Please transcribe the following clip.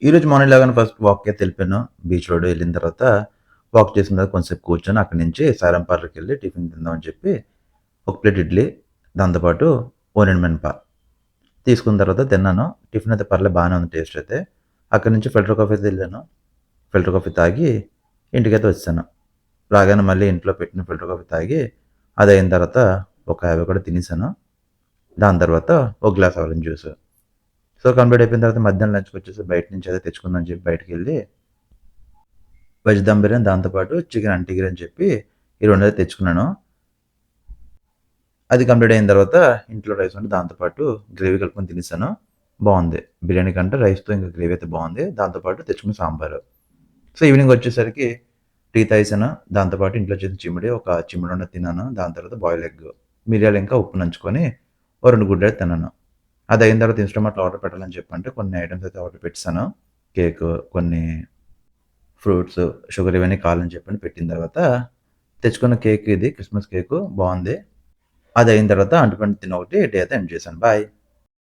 ఈరోజు మార్నింగ్ లేవగానే first వాక్‌కయితే ఎళ్ళిపోయాను. Beach road ఎళ్ళిన తర్వాత వాక్ చేసిన తర్వాత కొంసేపు కూర్చొని అక్కడి నుంచి సారం పార్లర్‌కెళ్ళి టిఫిన్ తిందామని చెప్పి ఒక ప్లేట్ ఇడ్లీ, దాంతో పాటు ఓనియన్ మినప తీసుకున్న తర్వాత తిన్నాను. టిఫిన్ అయితే పర్లేదు బానే ఉంది టేస్ట్ అయితే. అక్కడి నుంచి ఫిల్టర్ కాఫీ అయితే ఎళ్ళాను. ఫిల్టర్ కాఫీ తాగి ఇంటికైతే వచ్చేసాను. రాగానే మళ్ళీ ఇంట్లో పెట్టిన ఫిల్టర్ కాఫీ తాగి అదయిన తర్వాత ఒక అవకాడో తినేసాను. దాని తర్వాత ఒక glass orange juice. So, complete అయిపోయిన తర్వాత మధ్యాహ్నం లంచ్‌కొచ్చేసి బయట నుంచి ఏదో తెచ్చుకుందాం అని చెప్పి బయటికెళ్ళి వెజ్ దమ్ బిర్యానీ దాంతో పాటు చికెన్ అంటిగిరి అని చెప్పి ఈ రెండైతే తెచ్చుకున్నాను. అది కంప్లీట్ అయిన తర్వాత ఇంట్లో రైస్ ఉంటే దాంతో పాటు గ్రేవీ కలుపుకొని తినేసాను. బావుంది. బిర్యానీ కంటే రైస్‌తో ఇంకా గ్రేవీ అయితే బావుంది. దాంతో పాటు తెచ్చుకున్న సాంబారు. సో, ఈవినింగ్ వచ్చేసరికి టీ తాగేసాను. దాంతో పాటు ఇంట్లో చేసిన చిమిడి ఒక చిమ్మిడున్నర తిన్నాను. దాని తర్వాత బాయిల్డ్ ఎగ్, మిరియాలు ఇంకా ఉప్పు నంచుకొని ఓ 2 గుడ్లయితే తిన్నాను. అదయిన తర్వాత ఇన్‌స్టామార్ట్‌లో ఆర్డర్ పెట్టాలని చెప్పంటే కొన్ని ఐటెమ్స్ అయితే ఆర్డర్ పెట్టేసాను. కేకు, కొన్ని ఫ్రూట్స్, షుగర్ ఇవన్నీ కావాలని చెప్పని పెట్టిన తర్వాత తెచ్చుకున్న కేక్ ఇది క్రిస్మస్ కేకు బావుంది. అదయిన తర్వాత అంటుపండు తిని ఒకటి డే అయితే ఎండ్ చేశాను. బాయ్.